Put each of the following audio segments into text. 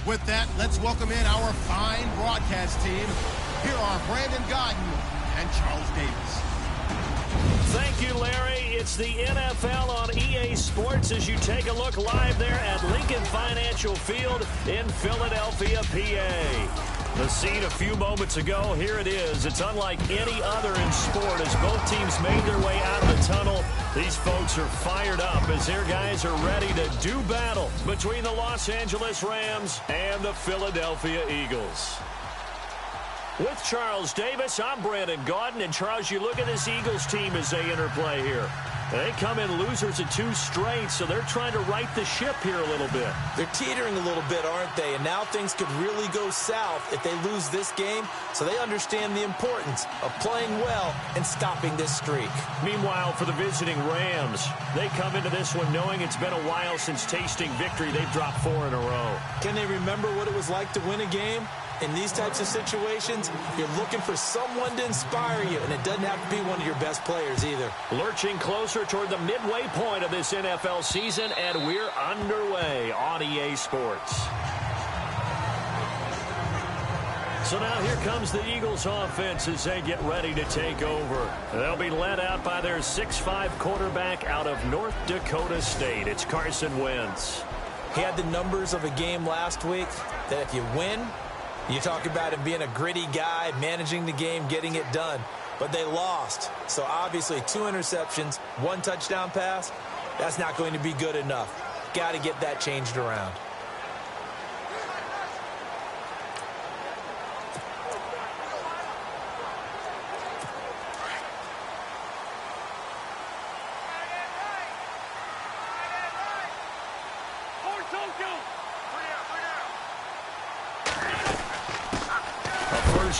With that, let's welcome in our fine broadcast team. Here are Brandon Gaudin and Charles Davis. Thank you, Larry. It's the NFL on EA Sports as you take a look live there at Lincoln Financial Field in Philadelphia, PA. The scene a few moments ago, here it is. It's unlike any other in sport as both teams made their way out of the tunnel. These folks are fired up as their guys are ready to do battle between the Los Angeles Rams and the Philadelphia Eagles. With Charles Davis, I'm Brandon Gaudin. And, Charles, you look at this Eagles team as they interplay here. They come in losers of 2 straight, so they're trying to right the ship here a little bit. They're teetering a little bit, aren't they? And now things could really go south if they lose this game, so they understand the importance of playing well and stopping this streak. Meanwhile, for the visiting Rams, they come into this one knowing it's been a while since tasting victory. They've dropped 4 in a row. Can they remember what it was like to win a game? In these types of situations, you're looking for someone to inspire you, and it doesn't have to be one of your best players either. Lurching closer toward the midway point of this NFL season, and we're underway on EA Sports. So now here comes the Eagles offense as they get ready to take over. They'll be led out by their 6'5" quarterback out of North Dakota State. It's Carson Wentz. He had the numbers of a game last week that if you win, you talk about him being a gritty guy, managing the game, getting it done. But they lost. So obviously 2 interceptions, 1 touchdown pass, that's not going to be good enough. Got to get that changed around.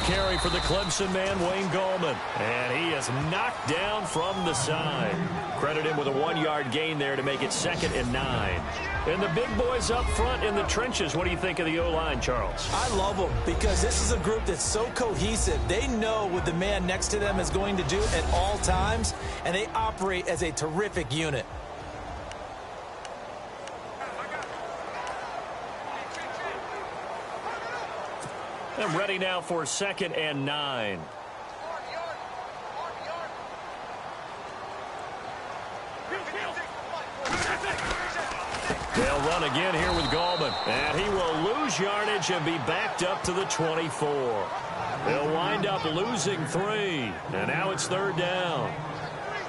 Carry for the Clemson man, Wayne Gallman. And he is knocked down from the side. Credit him with a 1-yard gain there to make it 2nd and 9. And the big boys up front in the trenches. What do you think of the O-line, Charles? I love them because this is a group that's so cohesive. They know what the man next to them is going to do at all times, and they operate as a terrific unit. I'm ready now for 2nd and 9. They'll run again here with Gallman. And he will lose yardage and be backed up to the 24. They'll wind up losing 3. And now it's 3rd down.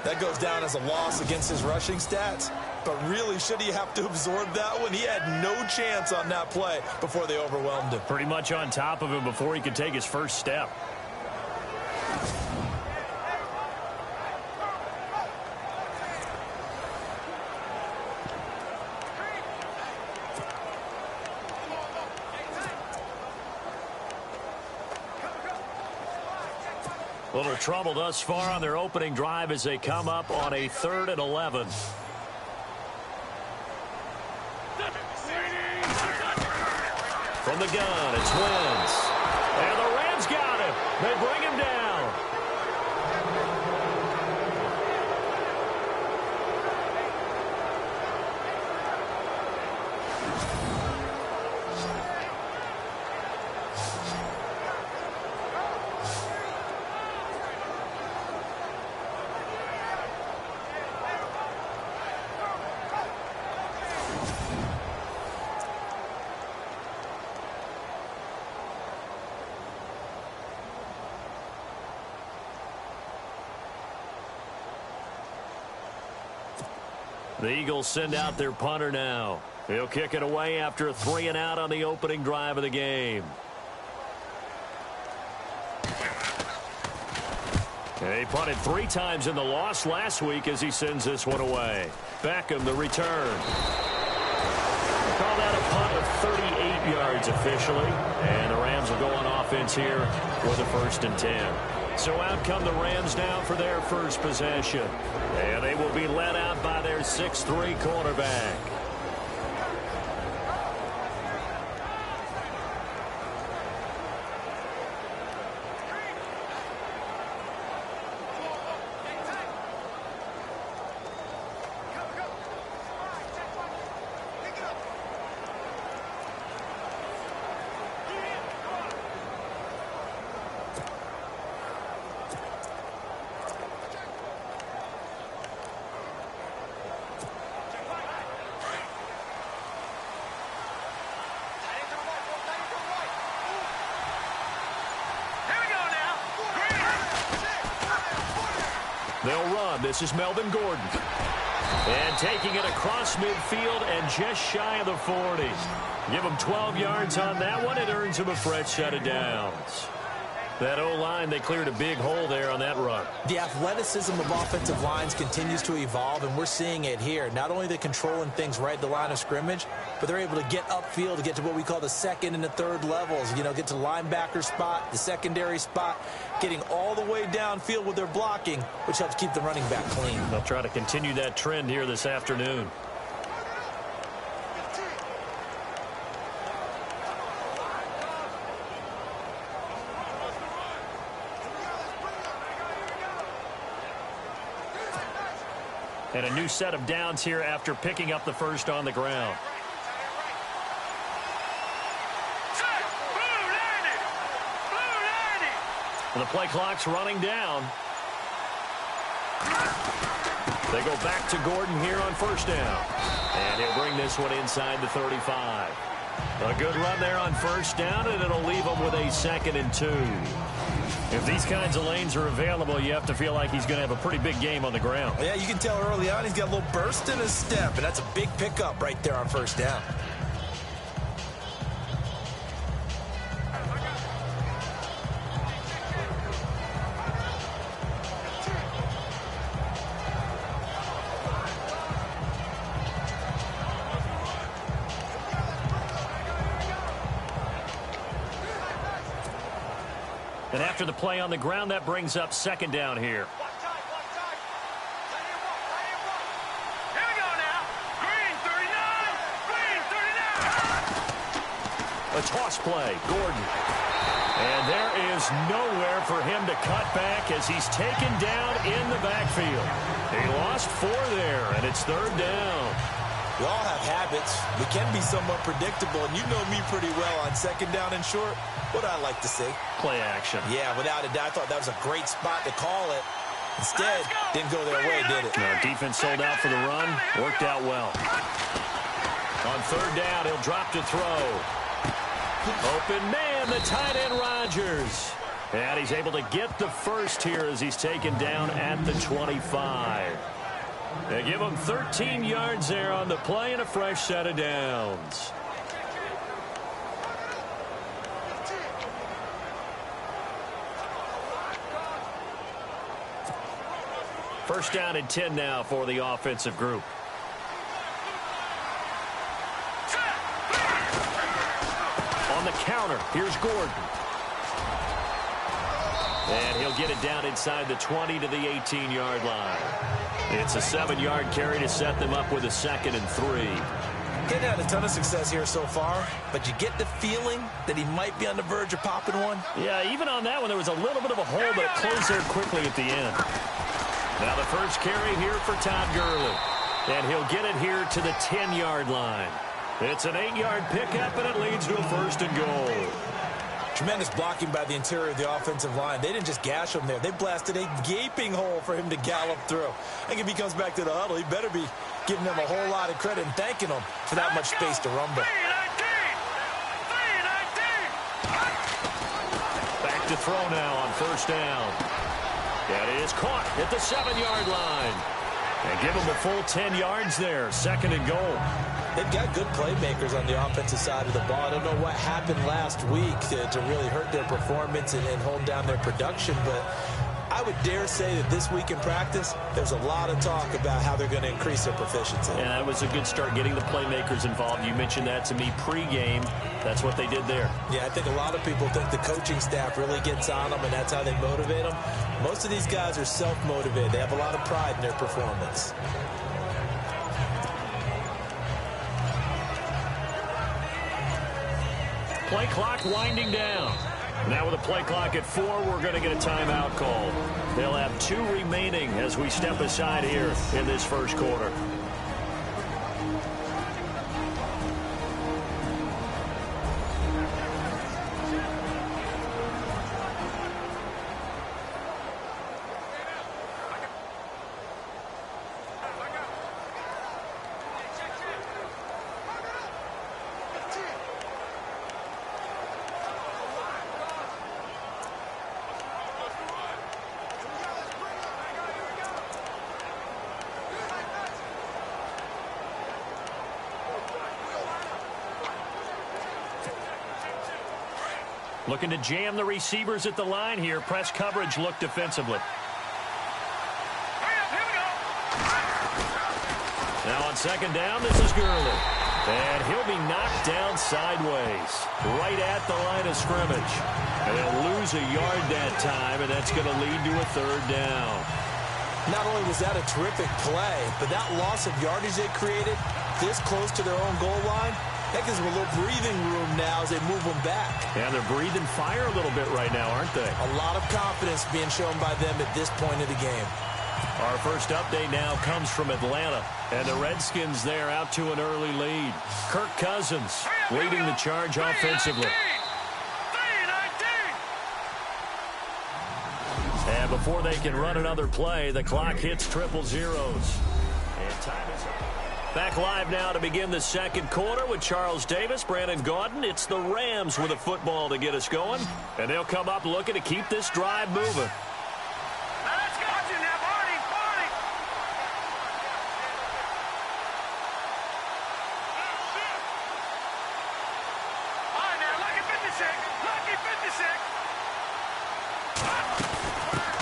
That goes down as a loss against his rushing stats. But really, should he have to absorb that one? He had no chance on that play before they overwhelmed him. Pretty much on top of him before he could take his first step. Little trouble thus far on their opening drive as they come up on a 3rd and 11. From the gun, it's Wentz. And the Rams got him. They bring him down. The Eagles send out their punter now. He'll kick it away after a 3 and out on the opening drive of the game. He punted 3 times in the loss last week as he sends this one away. Beckham, the return. Call that a punt of 38 yards officially. And the Rams will go on offense here with a 1st and 10. So out come the Rams now for their first possession. And they will be led out by their 6'3" quarterback. They'll run. This is Melvin Gordon. And taking it across midfield and just shy of the 40. Give him 12 yards on that one. It earns him a fresh set of downs. That O-line, they cleared a big hole there on that run. The athleticism of offensive lines continues to evolve, and we're seeing it here. Not only are they controlling things right at the line of scrimmage, but they're able to get upfield to get to what we call the second and the third levels. You know, get to the linebacker spot, the secondary spot, getting all the way downfield with their blocking, which helps keep the running back clean. They'll try to continue that trend here this afternoon. And a new set of downs here after picking up the first on the ground. And the play clock's running down. They go back to Gordon here on first down. And he'll bring this one inside the 35. A good run there on first down, and it'll leave him with a 2nd and 2. If these kinds of lanes are available, you have to feel like he's going to have a pretty big game on the ground. Yeah, you can tell early on he's got a little burst in his step, and that's a big pickup right there on first down. And after the play on the ground, that brings up 2nd down here. Here we go now. Green 39. Green 39. A toss play. Gordon. And there is nowhere for him to cut back as he's taken down in the backfield. He lost 4 there, and it's 3rd down. We all have habits. We can be somewhat predictable, and you know me pretty well on 2nd down and short. What I like to see. Play action. Yeah, without a doubt, I thought that was a great spot to call it. Instead, didn't go their way, did it? No, defense sold out for the run. Worked out well. On 3rd down, he'll drop to throw. Open man, the tight end Rodgers. And he's able to get the first here as he's taken down at the 25. They give him 13 yards there on the play and a fresh set of downs. First down and 10 now for the offensive group. On the counter, here's Gordon. And he'll get it down inside the 20 to the 18-yard line. It's a 7-yard carry to set them up with a 2nd and 3. Getting had a ton of success here so far, but you get the feeling that he might be on the verge of popping one. Yeah, even on that one, there was a little bit of a hole, but it closed there quickly at the end. Now the first carry here for Todd Gurley. And he'll get it here to the 10-yard line. It's an 8-yard pickup, and it leads to a 1st and goal. Tremendous blocking by the interior of the offensive line. They didn't just gash him there. They blasted a gaping hole for him to gallop through. I think if he comes back to the huddle, he better be giving them a whole lot of credit and thanking them for that much space to rumble. Back to throw now on first down. That is caught at the 7-yard line. And give him the full 10 yards there. 2nd and goal. They've got good playmakers on the offensive side of the ball. I don't know what happened last week to really hurt their performance and hold down their production, but I would dare say that this week in practice, there's a lot of talk about how they're going to increase their proficiency. And that was a good start, getting the playmakers involved. You mentioned that to me pregame. That's what they did there. Yeah, I think a lot of people think the coaching staff really gets on them, and that's how they motivate them. Most of these guys are self-motivated. They have a lot of pride in their performance. Play clock winding down. Now with a play clock at 4, we're going to get a timeout call. They'll have 2 remaining as we step aside here in this first quarter. Looking to jam the receivers at the line here. Press coverage look defensively. Now on second down, this is Gurley. And he'll be knocked down sideways, right at the line of scrimmage. And they'll lose a yard that time, and that's going to lead to a third down. Not only was that a terrific play, but that loss of yardage they created this close to their own goal line, that gives them a little breathing room now as they move them back. Yeah, they're breathing fire a little bit right now, aren't they? A lot of confidence being shown by them at this point of the game. Our first update now comes from Atlanta, and the Redskins there out to an early lead. Kirk Cousins leading the charge offensively. And before they can run another play, the clock hits triple zeros. And time is up. Back live now to begin the second quarter with Charles Davis, Brandon Gaudin. It's the Rams with a football to get us going, and they'll come up looking to keep this drive moving.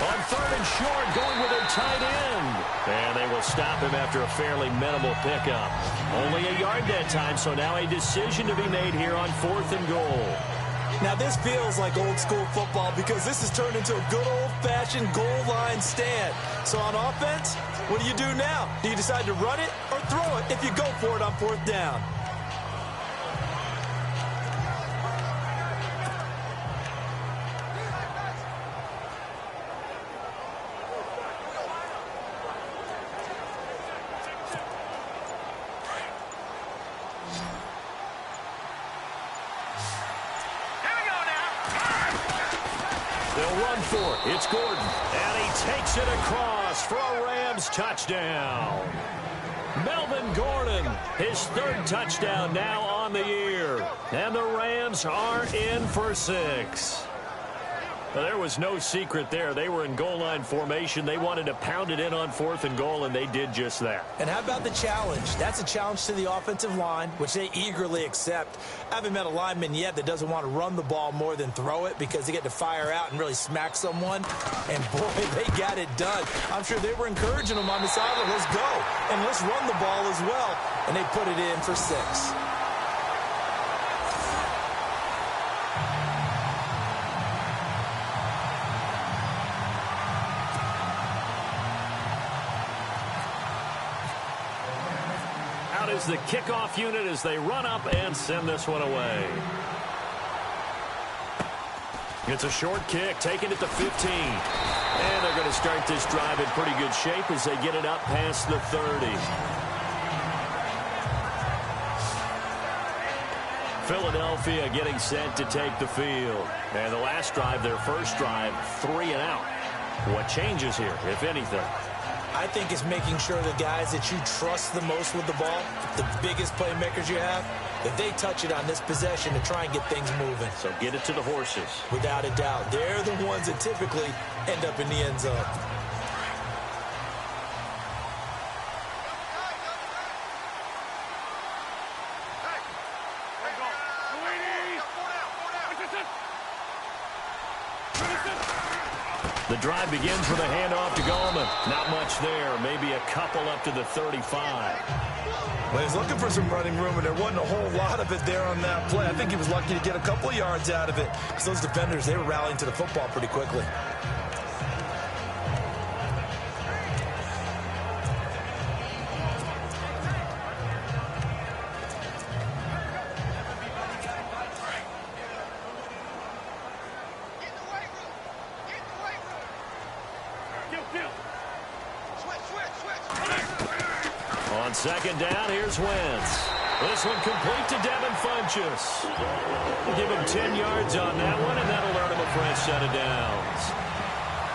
On third and short, going with their tight end. And they will stop him after a fairly minimal pickup. Only a yard that time, so now a decision to be made here on 4th and goal. Now this feels like old school football because this has turned into a good old-fashioned goal line stand. So on offense, what do you do now? Do you decide to run it or throw it if you go for it on 4th down? It's Gordon, and he takes it across for a Rams touchdown. Melvin Gordon, his 3rd touchdown now on the year. And the Rams are in for 6. Well, there was no secret there. They were in goal line formation. They wanted to pound it in on 4th and goal, and they did just that. And how about the challenge? That's a challenge to the offensive line, which they eagerly accept. I haven't met a lineman yet that doesn't want to run the ball more than throw it because they get to fire out and really smack someone. And, boy, they got it done. I'm sure they were encouraging them on the sideline. Let's go, and let's run the ball as well. And they put it in for 6. Is the kickoff unit as they run up and send this one away. It's a short kick, taking it to 15. And they're going to start this drive in pretty good shape as they get it up past the 30. Philadelphia getting set to take the field. And the last drive, their first drive, 3 and out. What changes here, if anything? I think it's making sure the guys that you trust the most with the ball, the biggest playmakers you have, that they touch it on this possession to try and get things moving. So get it to the horses. Without a doubt. They're the ones that typically end up in the end zone. The drive begins with a handoff to Gallman. Not much there. Maybe a couple up to the 35. Well, he's looking for some running room, and there wasn't a whole lot of it there on that play. I think he was lucky to get a couple of yards out of it because those defenders, they were rallying to the football pretty quickly. On second down, here's Wentz. This one complete to Devin Funchess. We'll give him 10 yards on that one, and that'll earn him a fresh set of downs.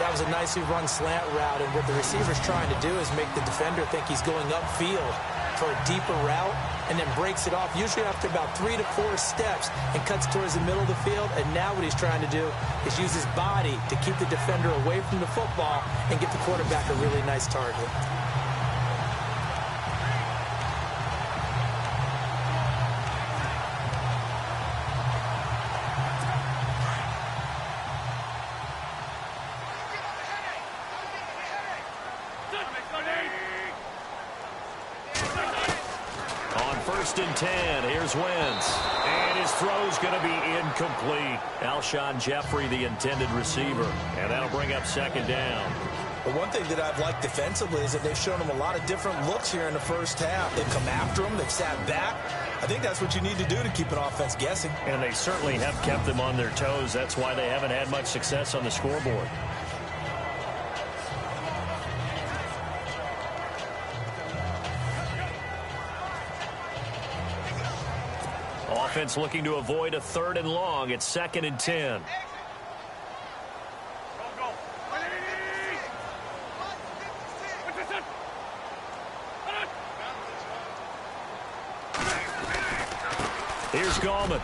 That was a nicely run slant route, and what the receiver's trying to do is make the defender think he's going upfield for a deeper route, and then breaks it off, usually after about 3 to 4 steps, and cuts towards the middle of the field. And now what he's trying to do is use his body to keep the defender away from the football and get the quarterback a really nice target. 1st and 10. Here's Wentz. And his throw's going to be incomplete. Alshon Jeffrey, the intended receiver. And that'll bring up 2nd down. But one thing that I've liked defensively is that they've shown him a lot of different looks here in the first half. They've come after him. They've sat back. I think that's what you need to do to keep an offense guessing. And they certainly have kept them on their toes. That's why they haven't had much success on the scoreboard. Offense looking to avoid a 3rd and long. It's 2nd and 10. Here's Gallman.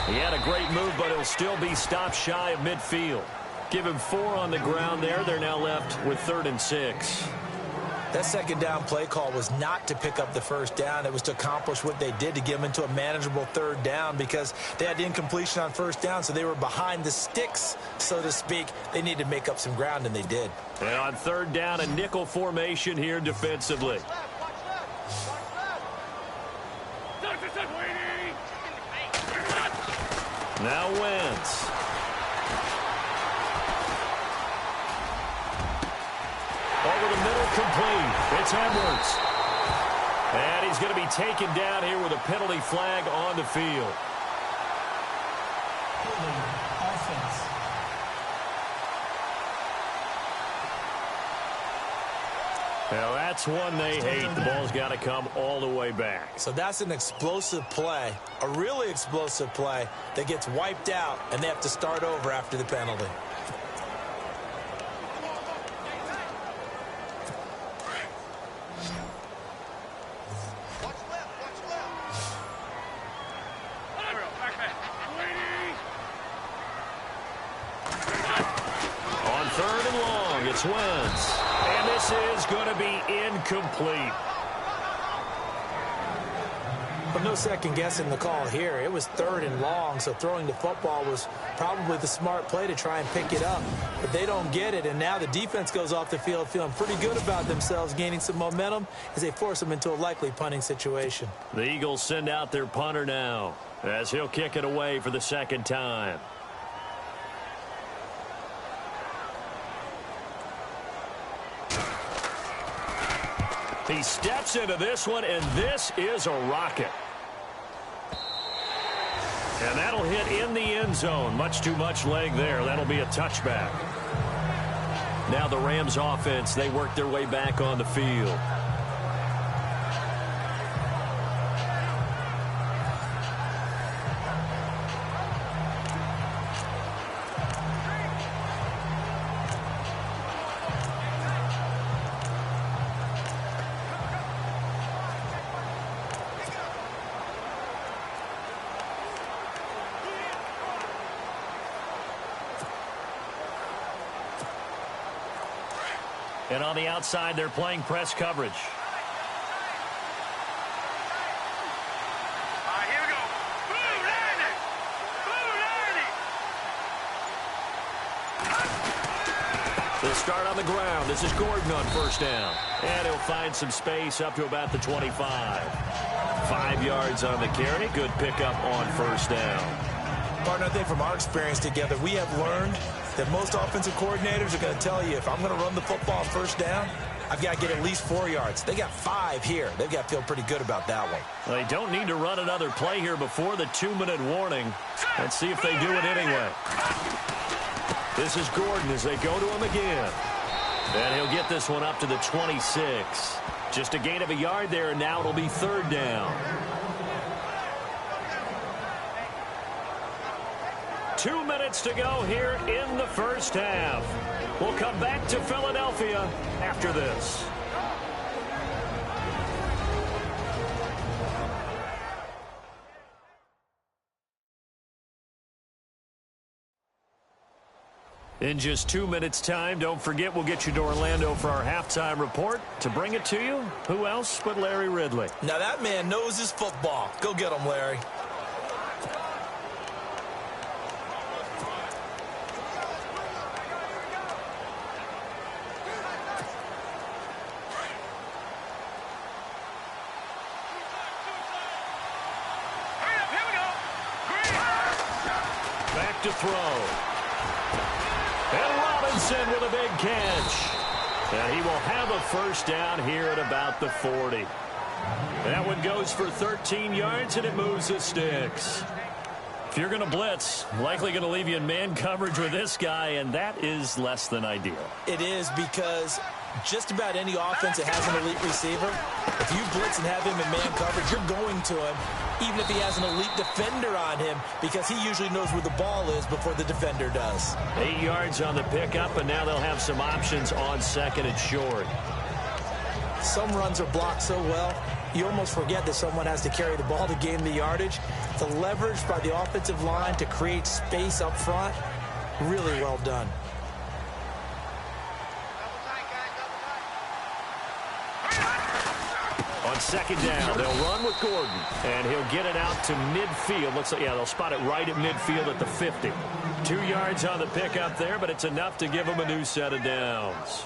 He had a great move, but he'll still be stopped shy of midfield. Give him 4 on the ground there. They're now left with 3rd and 6. That 2nd down play call was not to pick up the 1st down. It was to accomplish what they did, to get them into a manageable 3rd down, because they had the incompletion on 1st down, so they were behind the sticks, so to speak. They needed to make up some ground, and they did. And on 3rd down, a nickel formation here defensively. Now Wentz. Over the middle, complete. It's Edwards. And he's going to be taken down here with a penalty flag on the field. Now that's one they hate. The ball's got to come all the way back. So that's an explosive play, a really explosive play that gets wiped out, and they have to start over after the penalty. On 3rd and long, it's Wentz. And this is going to be incomplete. But no second guessing the call here. It was 3rd and long, so throwing the football was probably the smart play to try and pick it up. But they don't get it, and now the defense goes off the field feeling pretty good about themselves, gaining some momentum as they force them into a likely punting situation. The Eagles send out their punter now, as he'll kick it away for the 2nd time. He steps into this one, and this is a rocket. And that'll hit in the end zone. Much too much leg there. That'll be a touchback. Now the Rams offense, they work their way back on the field. And on the outside, they're playing press coverage. All right, here we go. Blue landing. Blue landing. They'll start on the ground. This is Gordon on 1st down. And he'll find some space up to about the 25. 5 yards on the carry. Good pickup on 1st down. Partner, I think from our experience together, we have learned that most offensive coordinators are going to tell you, if I'm going to run the football on 1st down, I've got to get at least 4 yards. They got 5 here. They've got to feel pretty good about that one. Well, they don't need to run another play here before the 2-minute warning. Let's see if they do it anyway. This is Gordon as they go to him again. And he'll get this one up to the 26. Just a gain of a yard there, and now it'll be 3rd down. 2 minutes to go here in the 1st half. We'll come back to Philadelphia after this. In just 2 minutes' time, don't forget we'll get you to Orlando for our halftime report. To bring it to you, who else but Larry Ridley? Now that man knows his football. Go get him, Larry. to throw. And Robinson with a big catch. And he will have a first down here at about the 40. That one goes for 13 yards, and it moves the sticks. If you're going to blitz, likely going to leave you in man coverage with this guy, and that is less than ideal. It is, because just about any offense that has an elite receiver, if you blitz and have him in man coverage, you're going to him, even if he has an elite defender on him, because he usually knows where the ball is before the defender does. 8 yards on the pickup, and now they'll have some options on second and short. Some runs are blocked so well, you almost forget that someone has to carry the ball to gain the yardage. The leverage by the offensive line to create space up front, really well done. On second down, they'll run with Gordon, and he'll get it out to midfield. Looks like, yeah, they'll spot it right at midfield at the 50. 2 yards on the pickup there, but it's enough to give them a new set of downs.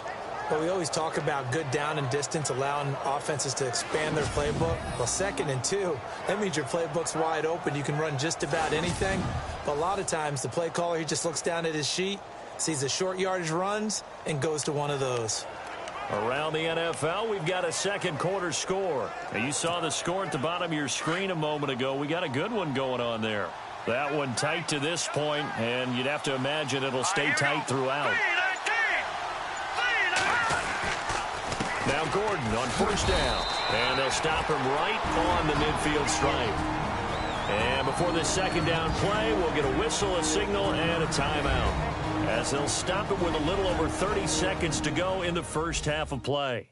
Well, we always talk about good down and distance, allowing offenses to expand their playbook. Well, 2nd and 2, that means your playbook's wide open. You can run just about anything. But a lot of times, the play caller, he just looks down at his sheet, sees the short yardage runs, and goes to one of those. Around the NFL, we've got a second quarter score. Now, you saw the score at the bottom of your screen a moment ago. We got a good one going on there. That one tight to this point, and you'd have to imagine it'll stay tight throughout. Now Gordon on first down, and they'll stop him right on the midfield stripe. And before this second down play, we'll get a whistle, a signal, and a timeout, as they'll stop it with a little over 30 seconds to go in the first half of play.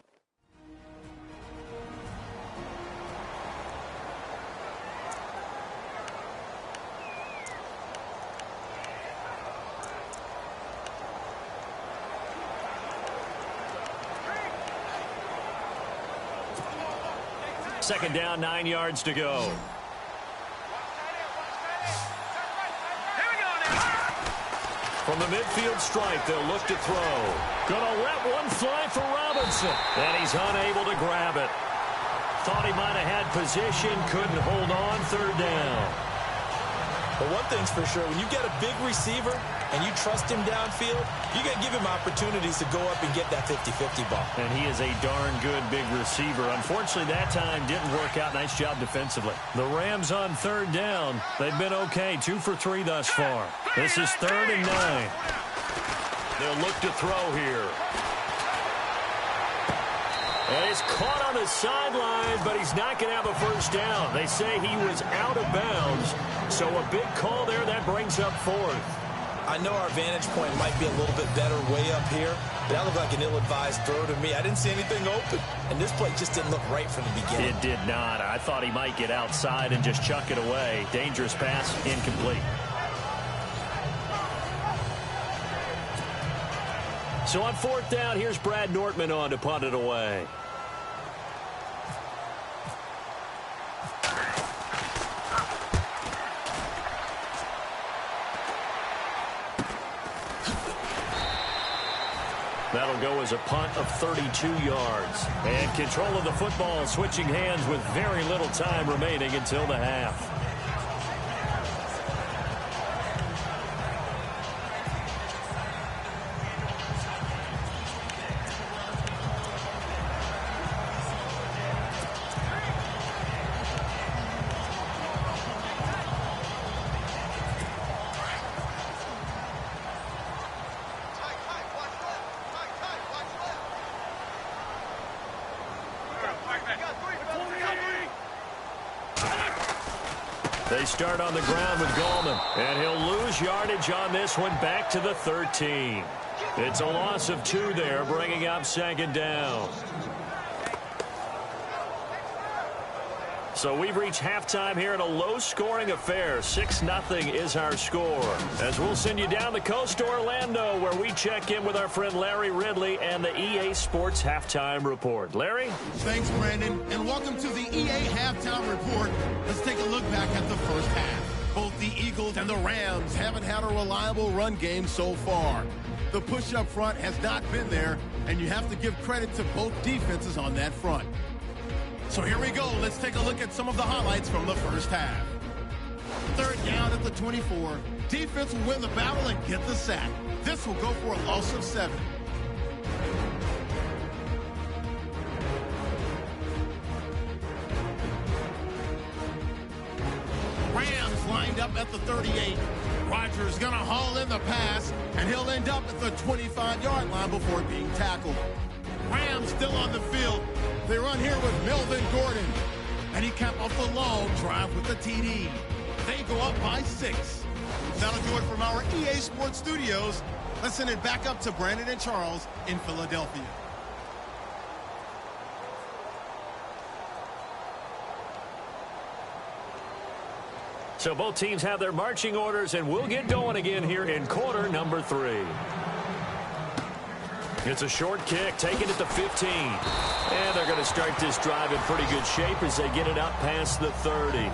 Second down, 9 yards to go. From the midfield stripe, they'll look to throw. Gonna let one fly for Robinson. And he's unable to grab it. Thought he might have had position, couldn't hold on, third down. But one thing's for sure, when you get a big receiver and you trust him downfield, you got to give him opportunities to go up and get that 50-50 ball. And he is a darn good big receiver. Unfortunately, that time didn't work out. Nice job defensively. The Rams on third down. They've been okay, 2 for 3 thus far. This is 3rd and 9. They'll look to throw here. And he's caught on the sideline, but he's not going to have a first down. They say he was out of bounds. So a big call there, that brings up 4th. I know our vantage point might be a little bit better way up here, but that looked like an ill-advised throw to me. I didn't see anything open, and this play just didn't look right from the beginning. It did not. I thought he might get outside and just chuck it away. Dangerous pass, incomplete. So on 4th down, here's Brad Nortman on to punt it away. That'll go as a punt of 32 yards. And control of the football, switching hands with very little time remaining until the half. They start on the ground with Gallman, and he'll lose yardage on this one back to the 13. It's a loss of 2 there, bringing up 2nd down. So we've reached halftime here in a low-scoring affair. 6-0 is our score. As we'll send you down the coast to Orlando, where we check in with our friend Larry Ridley and the EA Sports Halftime Report. Larry? Thanks, Brandon, and welcome to the EA Halftime Report. Let's take a look back at the first half. Both the Eagles and the Rams haven't had a reliable run game so far. The push up front has not been there, and you have to give credit to both defenses on that front. So here we go. Let's take a look at some of the highlights from the first half. 3rd down at at the 24. Defense will win the battle and get the sack. This will go for a loss of 7. Rams lined up at the 38. Rodgers gonna haul in the pass, and he'll end up at the 25-yard line before being tackled. Rams still on the field. They run here with Melvin Gordon, and he capped off the long drive with the TD. They go up by 6. That'll do it from our EA Sports Studios. Let's send it back up to Brandon and Charles in Philadelphia. So both teams have their marching orders, and we'll get going again here in quarter number 3. It's a short kick, taken at the 15. And they're going to start this drive in pretty good shape as they get it out past the 30.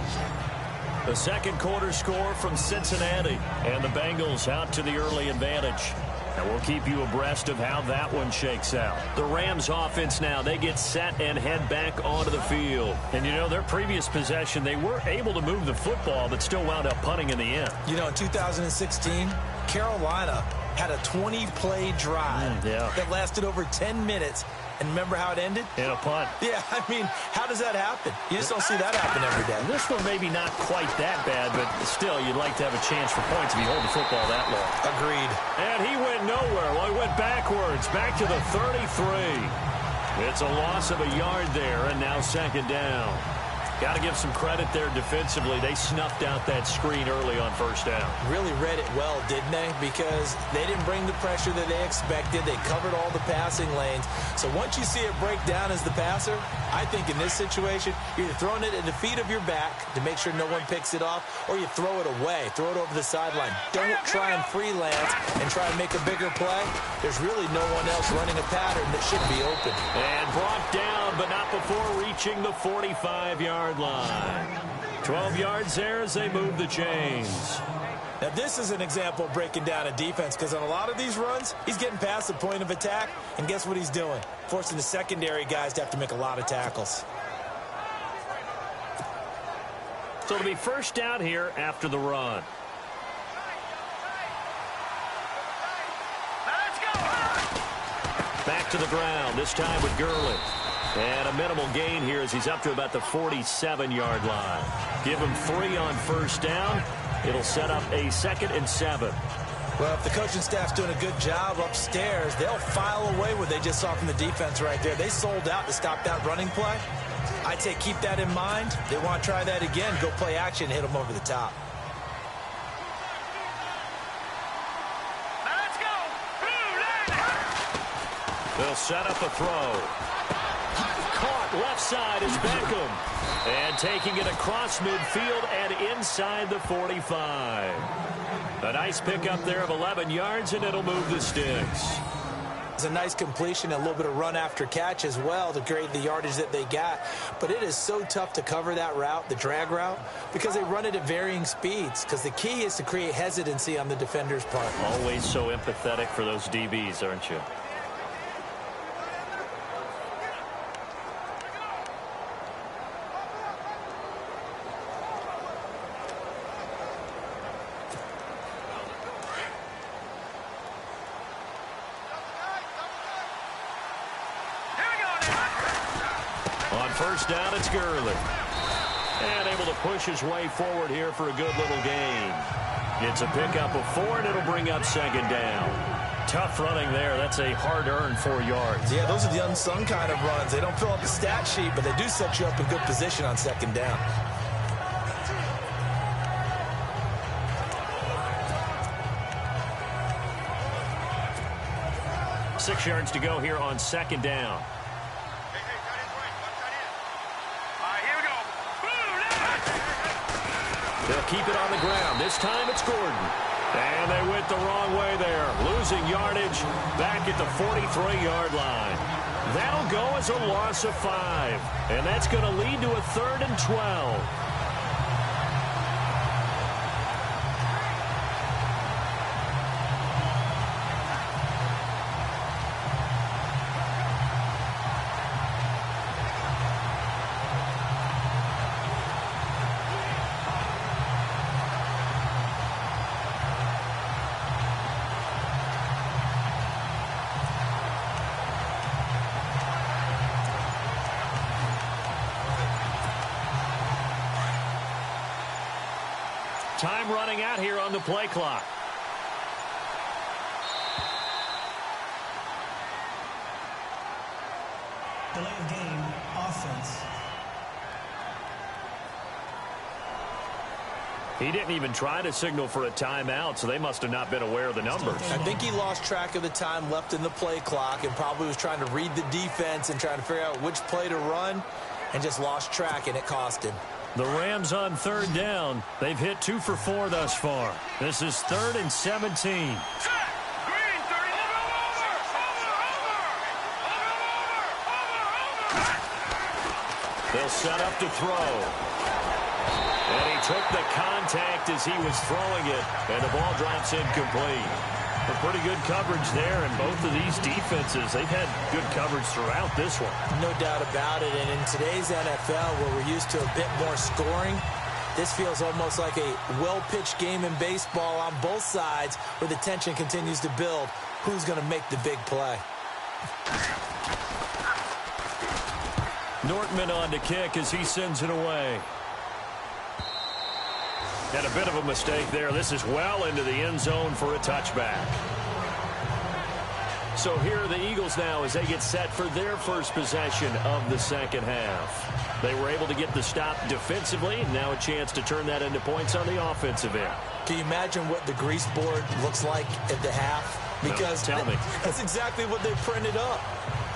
The second quarter score from Cincinnati, and the Bengals out to the early advantage. And we'll keep you abreast of how that one shakes out. The Rams offense now, they get set and head back onto the field. And, you know, their previous possession, they were able to move the football, but still wound up punting in the end. You know, in 2016, Carolina had a 20-play drive that lasted over 10 minutes. And remember how it ended? In a punt. Yeah, I mean, how does that happen? You just don't see that happen every day. This one maybe not quite that bad, but still, you'd like to have a chance for points if you hold the football that long. Agreed. And he went nowhere. Well, he went backwards, back to the 33. It's a loss of a yard there, and now second down. Got to give some credit there defensively. They snuffed out that screen early on first down. Really read it well, didn't they? Because they didn't bring the pressure that they expected. They covered all the passing lanes. So once you see it break down as the passer, I think in this situation, you're either throwing it at the feet of your back to make sure no one picks it off, or you throw it away, throw it over the sideline. Don't try and freelance and try and make a bigger play. There's really no one else running a pattern that should be open. And brought down, but not before reaching the 45-yard line. 12 yards there as they move the chains. Now, this is an example of breaking down a defense, because on a lot of these runs, he's getting past the point of attack, and guess what he's doing? Forcing the secondary guys to have to make a lot of tackles. So it'll be first down here after the run. Back to the ground, this time with Gurley. And a minimal gain here as he's up to about the 47-yard line. Give him 3 on first down. It'll set up a 2nd and 7. Well, if the coaching staff's doing a good job upstairs, they'll file away what they just saw from the defense right there. They sold out to stop that running play. I'd say keep that in mind. They want to try that again. Go play action, hit them over the top. Let's go. They'll set up a throw. Caught left side is Beckham. And taking it across midfield and inside the 45. A nice pickup there of 11 yards, and it'll move the sticks. It's a nice completion, a little bit of run after catch as well to create the yardage that they got. But it is so tough to cover that route, the drag route, because they run it at varying speeds. Because the key is to create hesitancy on the defender's part. Always so empathetic for those DBs, aren't you? First down, it's Gurley. And able to push his way forward here for a good little gain. It's a pickup of 4, and it'll bring up second down. Tough running there. That's a hard-earned 4 yards. Yeah, those are the unsung kind of runs. They don't fill up the stat sheet, but they do set you up in good position on second down. Six yards to go here on second down. They'll keep it on the ground. This time it's Gordon. And they went the wrong way there. Losing yardage back at the 43-yard line. That'll go as a loss of 5. And that's going to lead to a 3rd and 12. Time running out here on the play clock. Delay of game, offense. He didn't even try to signal for a timeout, so they must have not been aware of the numbers. I think he lost track of the time left in the play clock and probably was trying to read the defense and trying to figure out which play to run and just lost track, and it cost him. The Rams on third down. They've hit 2 for 4 thus far. This is 3rd and 17. They'll set up to throw. And he took the contact as he was throwing it, and the ball drops incomplete. But pretty good coverage there, and both of these defenses, they've had good coverage throughout this one. No doubt about it, and in today's NFL, where we're used to a bit more scoring, this feels almost like a well-pitched game in baseball on both sides where the tension continues to build. Who's going to make the big play? Nortman on to kick as he sends it away. Had a bit of a mistake there. This is well into the end zone for a touchback. So here are the Eagles now as they get set for their first possession of the second half. They were able to get the stop defensively. Now a chance to turn that into points on the offensive end. Can you imagine what the grease board looks like at the half? Because no, tell me. That's exactly what they printed up.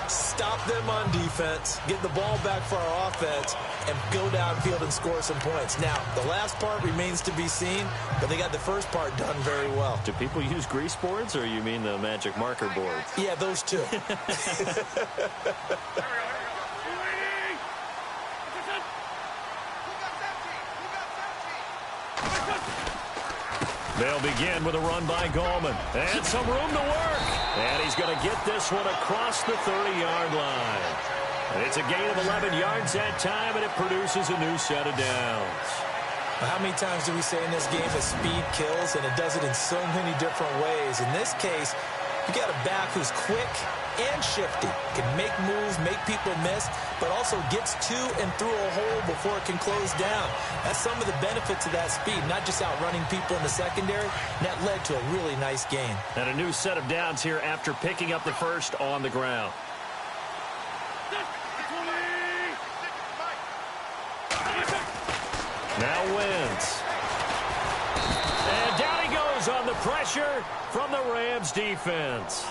Stop them on defense, get the ball back for our offense, and go downfield and score some points. Now, the last part remains to be seen, but they got the first part done very well. Do people use grease boards, or you mean the magic marker boards? Yeah, those two. They'll begin with a run by Gallman. And some room to work. And he's going to get this one across the 30-yard line. And it's a gain of 11 yards that time, and it produces a new set of downs. How many times do we say in this game that speed kills, and it does it in so many different ways? In this case, you got a back who's quick and shifty, can make moves, make people miss, but also gets to and through a hole before it can close down. That's some of the benefits of that speed, not just outrunning people in the secondary. And that led to a really nice gain. And a new set of downs here after picking up the first on the ground. Now wins. And down he goes on the pressure from the Rams defense.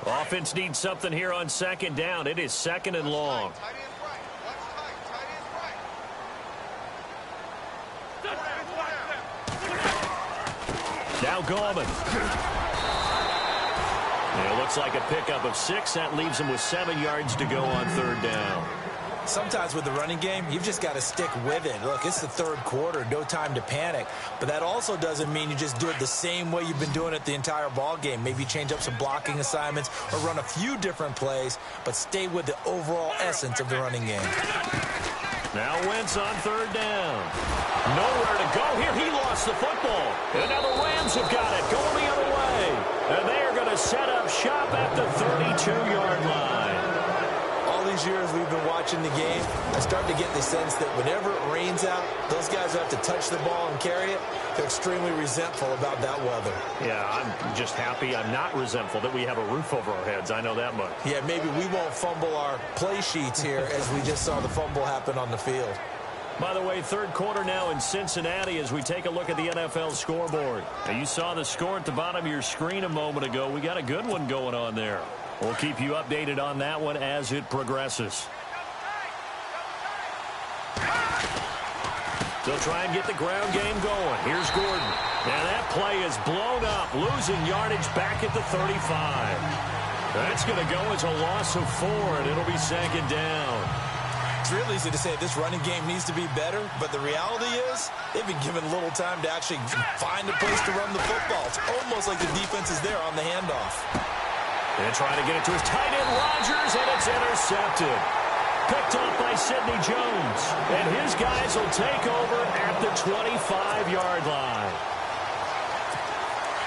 Offense needs something here on second down. It is 2nd and long. Now Gallman. And it looks like a pickup of 6. That leaves him with 7 yards to go on 3rd down. Sometimes with the running game, you've just got to stick with it. Look, it's the 3rd quarter, no time to panic. But that also doesn't mean you just do it the same way you've been doing it the entire ball game. Maybe change up some blocking assignments or run a few different plays, but stay with the overall essence of the running game. Now Wentz on 3rd down. Nowhere to go here. He lost the football. And now the Rams have got it going the other way. And they are going to set up shop at the 32-yard line. All these years we've been watching the game, I start to get the sense that whenever it rains out, those guys who have to touch the ball and carry it, they're extremely resentful about that weather. Yeah, I'm just happy I'm not resentful that we have a roof over our heads. I know that much. Yeah, maybe we won't fumble our play sheets here as we just saw the fumble happen on the field. By the way, 3rd quarter now in Cincinnati as we take a look at the NFL scoreboard. Now, you saw the score at the bottom of your screen a moment ago. We got a good one going on there. We'll keep you updated on that one as it progresses. They'll try and get the ground game going. Here's Gordon. And that play is blown up, losing yardage back at the 35. That's going to go as a loss of 4, and it'll be second down. It's real easy to say this running game needs to be better, but the reality is they've been given little time to actually find a place to run the football. It's almost like the defense is there on the handoff. And trying to get it to his tight end, Rodgers, and it's intercepted. Picked off by Sidney Jones. And his guys will take over at the 25-yard line.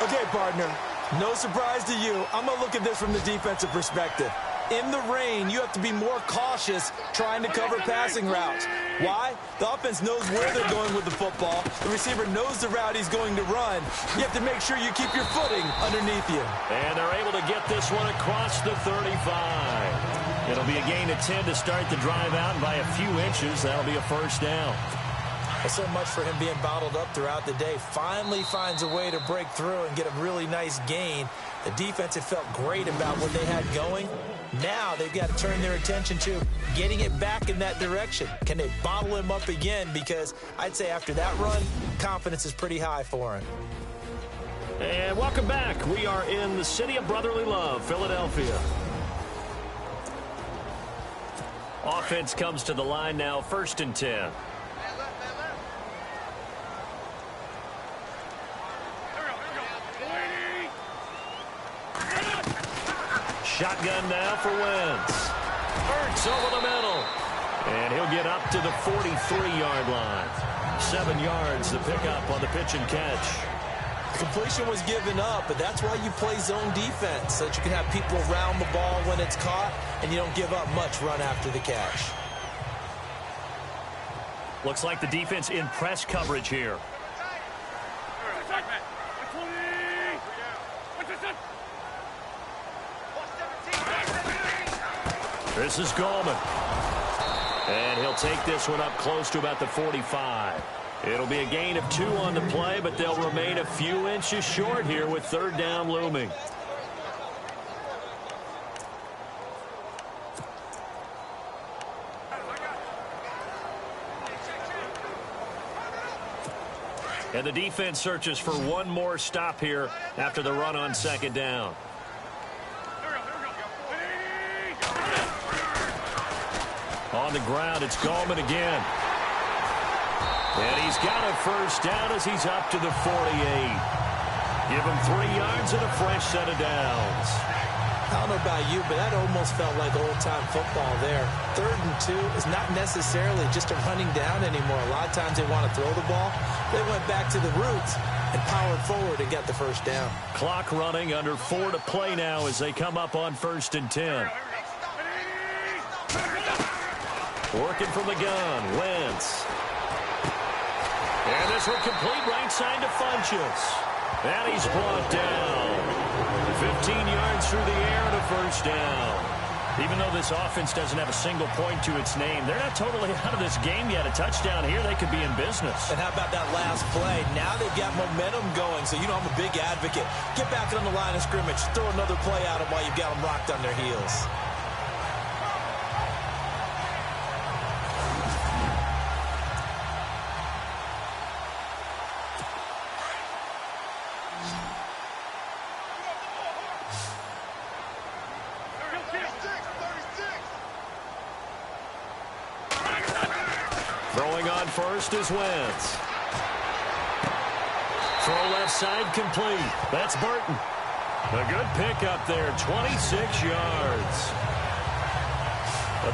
Okay, partner, no surprise to you. I'm going to look at this from the defensive perspective. In the rain, you have to be more cautious trying to cover passing routes. Why? The offense knows where they're going with the football. The receiver knows the route he's going to run. You have to make sure you keep your footing underneath you. And they're able to get this one across the 35. It'll be a gain of 10 to start the drive out, and by a few inches, that'll be a first down. Well, so much for him being bottled up throughout the day. Finally finds a way to break through and get a really nice gain. The defense had felt great about what they had going. Now they've got to turn their attention to getting it back in that direction. Can they bottle him up again? Because I'd say after that run, confidence is pretty high for him. And welcome back. We are in the city of brotherly love, Philadelphia. Offense comes to the line now, 1st and 10. Shotgun now for Wentz. Ertz over the middle. And he'll get up to the 43-yard line. 7 yards the pickup on the pitch and catch. Completion was given up, but that's why you play zone defense, so that you can have people around the ball when it's caught, and you don't give up much run after the catch. Looks like the defense in press coverage here. This is Gallman. And he'll take this one up close to about the 45. It'll be a gain of 2 on the play, but they'll remain a few inches short here with 3rd down looming. And the defense searches for one more stop here after the run on 2nd down. On the ground, it's Gallman again. And he's got a 1st down as he's up to the 48. Give him 3 yards and a fresh set of downs. I don't know about you, but that almost felt like old-time football there. 3rd and 2 is not necessarily just a running down anymore. A lot of times they want to throw the ball. They went back to the roots and powered forward and got the 1st down. Clock running, under 4 to play now as they come up on 1st and 10. Working from the gun, Wentz. And this one complete right side to Funchess. And he's brought down. 15 yards through the air and a 1st down. Even though this offense doesn't have a single point to its name, they're not totally out of this game yet. A touchdown here, they could be in business. And how about that last play? Now they've got momentum going, so you know I'm a big advocate. Get back on the line of scrimmage. Throw another play at them while you've got them rocked on their heels. Throwing on first is Wentz. Throw left side complete. That's Burton. A good pickup there, 26 yards.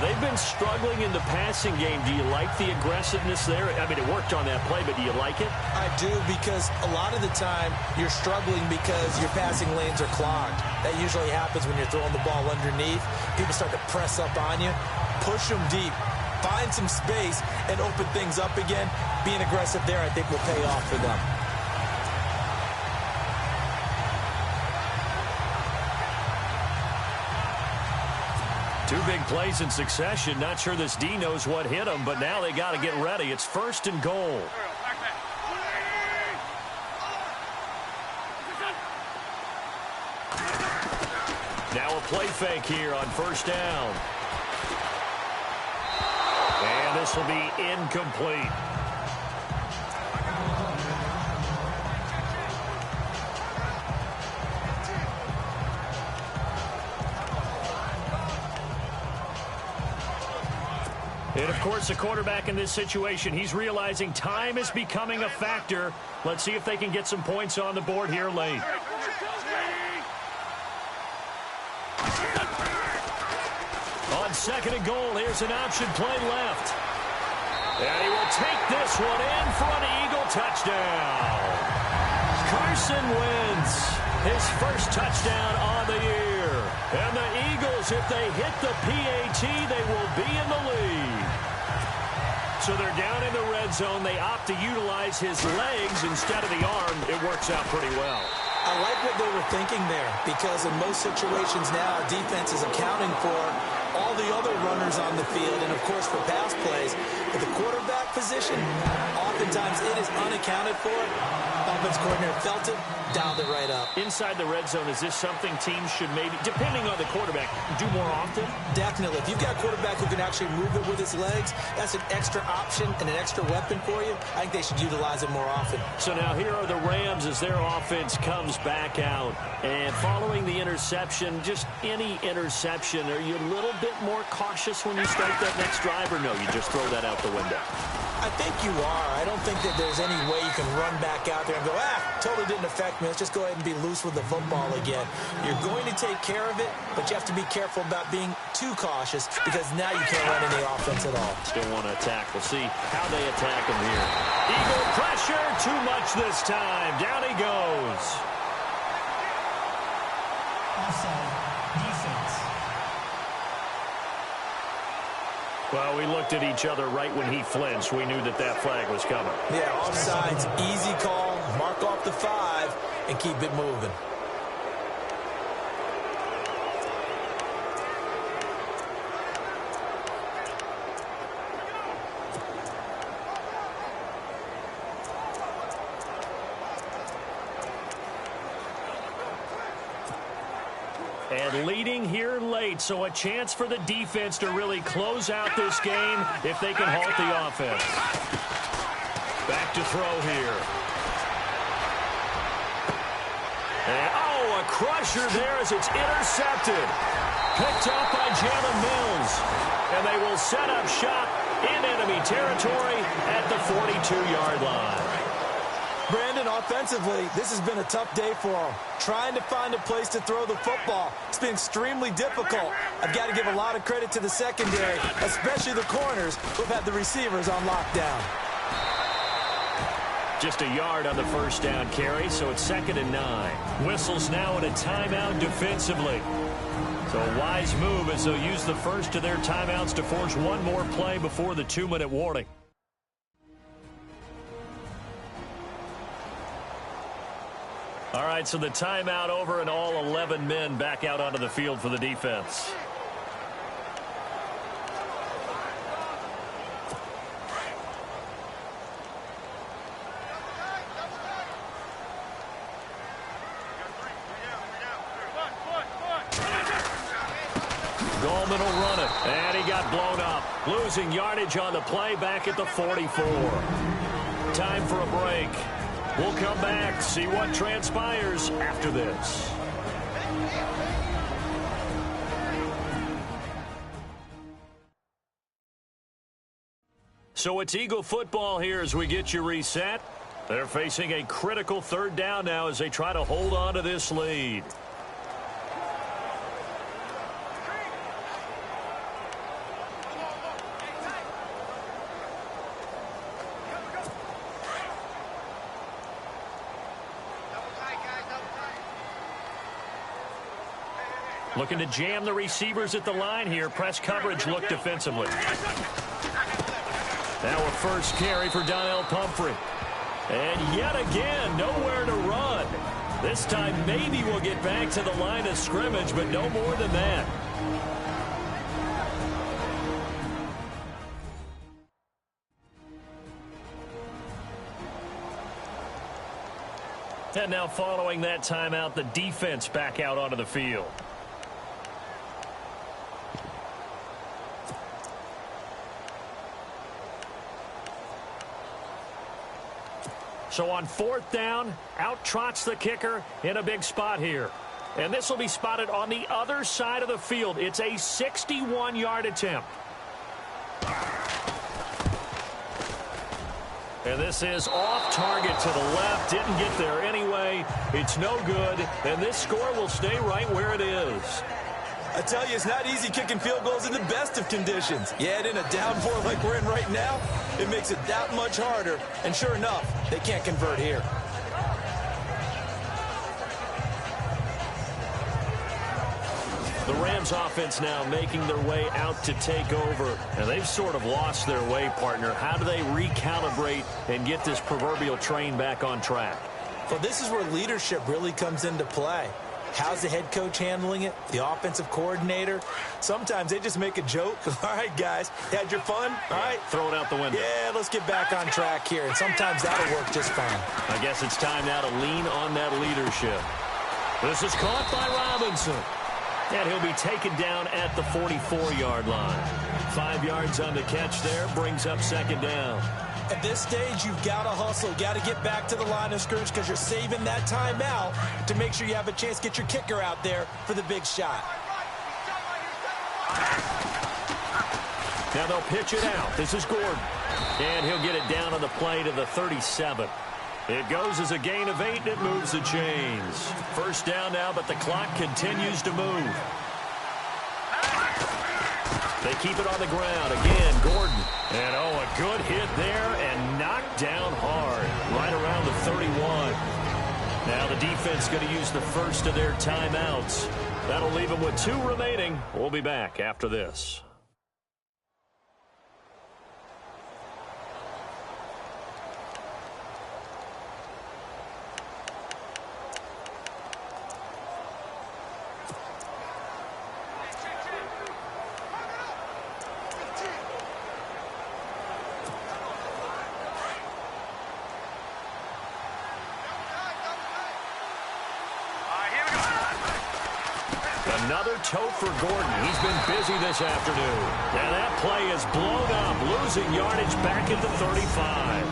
They've been struggling in the passing game. Do you like the aggressiveness there? I mean, it worked on that play, but do you like it? I do, because a lot of the time you're struggling because your passing lanes are clogged. That usually happens when you're throwing the ball underneath. People start to press up on you. Push them deep. Find some space and open things up again. Being aggressive there, I think, will pay off for them. Two big plays in succession. Not sure this D knows what hit him, but now they got to get ready. It's 1st and goal. Now a play fake here on 1st down. And this will be incomplete. And, of course, the quarterback in this situation, he's realizing time is becoming a factor. Let's see if they can get some points on the board here late. On second and goal, here's an option play left. And he will take this one in for an Eagle touchdown. Carson Wentz, his first touchdown on the year. And the Eagles, if they hit the PAT, they will be in the lead. So they're down in the red zone. They opt to utilize his legs instead of the arm. It works out pretty well. I like what they were thinking there, because in most situations now, our defense is accounting for all the other runners on the field and, of course, for pass plays. But the quarterback position, oftentimes it is unaccounted for. Offense coordinator felt it, dialed it right up. Inside the red zone, is this something teams should maybe, depending on the quarterback, do more often? Definitely. If you've got a quarterback who can actually move it with his legs, that's an extra option and an extra weapon for you. I think they should utilize it more often. So now here are the Rams as their offense comes back out. And following the interception, just any interception, are you a little bit more cautious when you start that next drive, or no, you just throw that out the window? I think you are. I don't think that there's any way you can run back out there and go, totally didn't affect me. Let's just go ahead and be loose with the football again. You're going to take care of it, but you have to be careful about being too cautious, because now you can't run any offense at all. Still want to attack. We'll see how they attack him here. Eagle pressure, too much this time. Down he goes. Offside. Defense. Well, we looked at each other right when he flinched. We knew that that flag was coming. Yeah, offsides, easy call. Mark off the 5 and keep it moving. And leading here late, so a chance for the defense to really close out this game if they can halt the offense. Back to throw here. And, a crusher there as it's intercepted. Picked up by Jalen Mills. And they will set up shop in enemy territory at the 42-yard line. Brandon, offensively, this has been a tough day for him. Trying to find a place to throw the football. It's been extremely difficult. I've got to give a lot of credit to the secondary, especially the corners who've had the receivers on lockdown. Just a yard on the first down carry, so it's 2nd and 9. Whistles now in a timeout defensively. So a wise move as they'll use the first of their timeouts to force one more play before the 2-minute warning. All right, so the timeout over and all 11 men back out onto the field for the defense. Goldman will run it, and he got blown up. Losing yardage on the play back at the 44. Time for a break. We'll come back, see what transpires after this. So it's Eagle football here as we get you reset. They're facing a critical 3rd down now as they try to hold on to this lead. Looking to jam the receivers at the line here. Press coverage look defensively. Now a first carry for Donnell Pumphrey. And yet again, nowhere to run. This time maybe we'll get back to the line of scrimmage, but no more than that. And now following that timeout, the defense back out onto the field. So on 4th down, out trots the kicker in a big spot here. And this will be spotted on the other side of the field. It's a 61-yard attempt. And this is off target to the left. Didn't get there anyway. It's no good. And this score will stay right where it is. I tell you, it's not easy kicking field goals in the best of conditions. Yet in a down four like we're in right now, it makes it that much harder. And sure enough, they can't convert here. The Rams offense now making their way out to take over. And they've sort of lost their way, partner. How do they recalibrate and get this proverbial train back on track? Well, this is where leadership really comes into play. How's the head coach handling it? The offensive coordinator? Sometimes they just make a joke. All right, guys, had your fun? All right. Throw it out the window. Yeah, let's get back on track here. And sometimes that'll work just fine. I guess it's time now to lean on that leadership. This is caught by Robinson. And he'll be taken down at the 44-yard line. 5 yards on the catch there, brings up second down. At this stage, you've got to hustle, got to get back to the line of scrimmage because you're saving that timeout to make sure you have a chance to get your kicker out there for the big shot. Now they'll pitch it out. This is Gordon. And he'll get it down on the play to the 37. It goes as a gain of 8, and it moves the chains. First down now, but the clock continues to move. They keep it on the ground. Again, Gordon. And, oh, a good hit there and knocked down hard right around the 31. Now the defense going to use the first of their timeouts. That'll leave them with 2 remaining. We'll be back after this. Another toe for Gordon. He's been busy this afternoon. And that play is blown up, losing yardage back at the 35.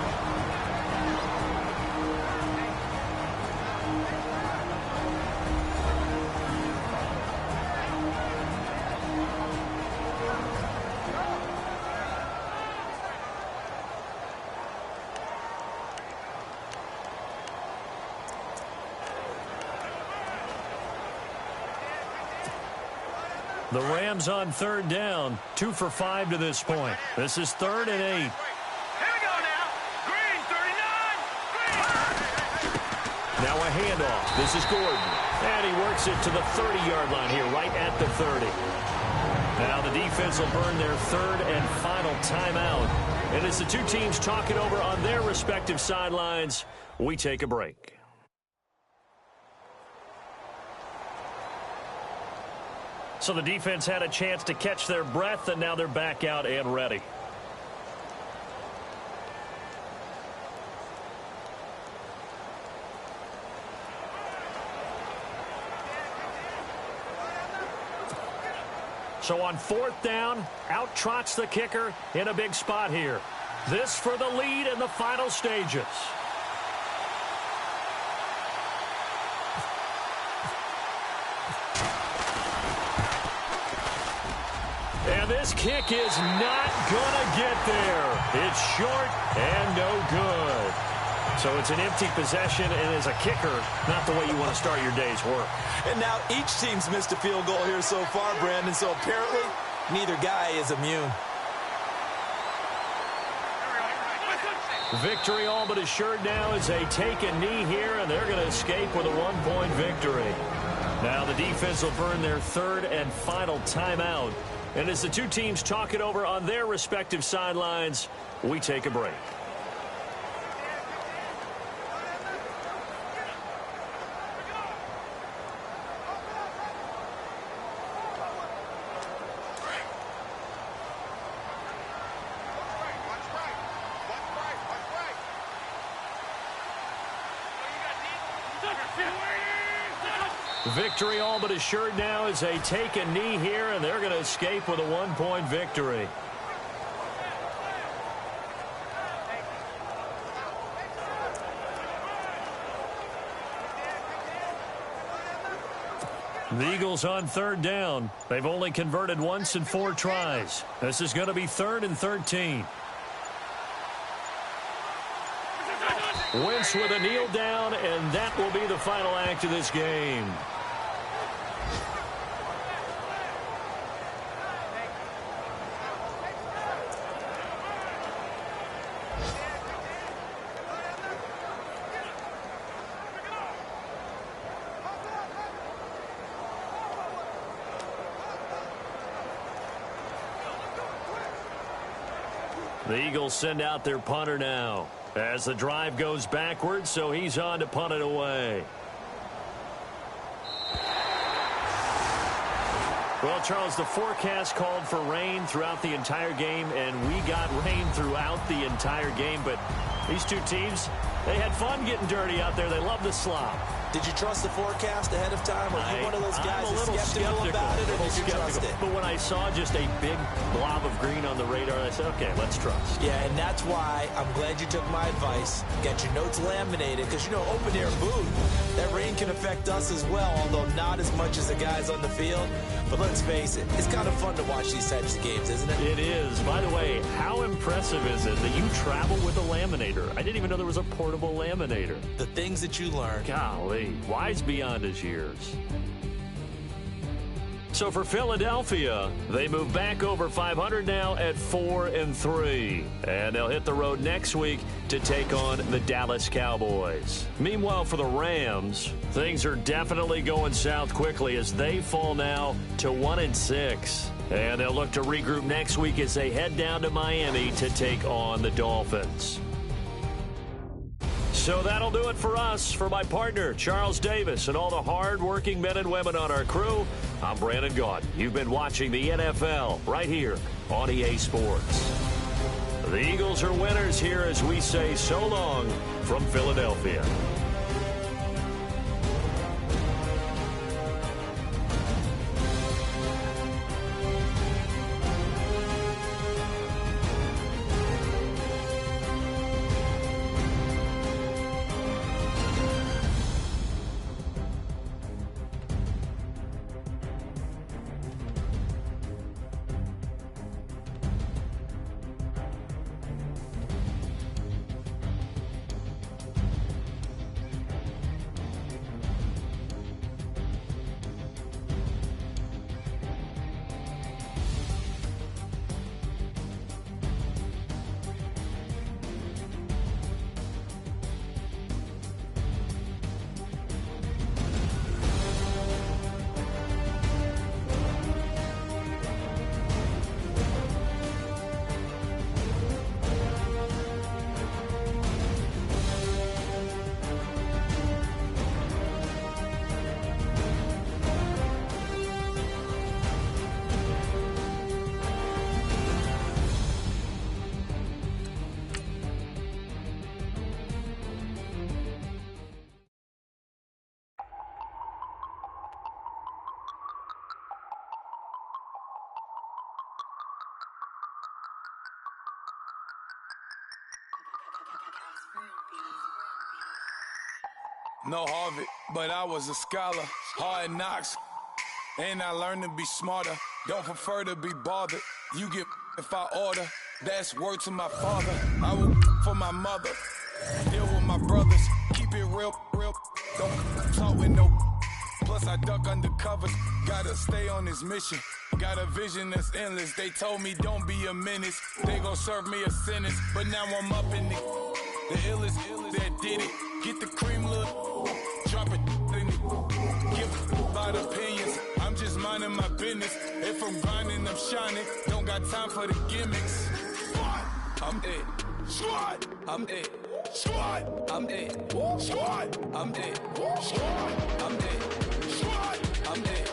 The Rams on third down, 2 for 5 to this point. This is 3rd and 8. Here we go now. Green, 39. Green. Now a handoff. This is Gordon. And he works it to the 30-yard line here, right at the 30. Now the defense will burn their 3rd and final timeout. And as the two teams talk it over on their respective sidelines, we take a break. So the defense had a chance to catch their breath, and now they're back out and ready. So on 4th down, out trots the kicker in a big spot here. This for the lead in the final stages. And this kick is not going to get there. It's short and no good. So it's an empty possession, and as a kicker, not the way you want to start your day's work. And now each team's missed a field goal here so far, Brandon, so apparently neither guy is immune. Victory all but assured now as they take a knee here, and they're going to escape with a 1-point victory. Now the defense will burn their 3rd and final timeout. And as the two teams talk it over on their respective sidelines, we take a break. Victory all but assured now as they take a knee here, and they're going to escape with a 1-point victory. The Eagles on 3rd down. They've only converted once in 4 tries. This is going to be 3rd and 13. Wentz with a kneel down, and that will be the final act of this game. The Eagles send out their punter now as the drive goes backwards, so he's on to punt it away. Well, Charles, the forecast called for rain throughout the entire game, and we got rain throughout the entire game. But these two teams, they had fun getting dirty out there. They love the slop. Did you trust the forecast ahead of time? Or are you one of those guys that's skeptical about it, or did you trust it? But when I saw just a big blob of green on the radar, I said, okay, let's trust. Yeah, and that's why I'm glad you took my advice. Get your notes laminated, because, you know, open-air booth, that rain can affect us as well, although not as much as the guys on the field. But let's face it, it's kind of fun to watch these types of games, isn't it? It is. By the way, how impressive is it that you travel with a laminator? I didn't even know there was a portable laminator. The things that you learn. Golly, wise beyond his years. So for Philadelphia, they move back over 500 now at 4-3. And they'll hit the road next week to take on the Dallas Cowboys. Meanwhile, for the Rams, things are definitely going south quickly as they fall now to 1-6. And they'll look to regroup next week as they head down to Miami to take on the Dolphins. So that'll do it for us. For my partner, Charles Davis, and all the hard-working men and women on our crew, I'm Brandon Gaudin. You've been watching the NFL right here on EA Sports. The Eagles are winners here as we say so long from Philadelphia. No Harvard, but I was a scholar. Hard knocks, and I learned to be smarter. Don't prefer to be bothered. You get if I order. That's word to my father. I will for my mother. Deal with my brothers. Keep it real. Don't talk with no. Plus I duck under covers. Gotta stay on this mission. Got a vision that's endless. They told me don't be a menace. They gon' serve me a sentence. But now I'm up in the illest that did it. Get the cream, look. Drop it. Give about opinions. I'm just minding my business. If I'm grinding, I'm shining. Don't got time for the gimmicks. I'm it. Squad. I'm it. Squad. I'm it. Squad. I'm it. Squad. I'm it. Squad. I'm it.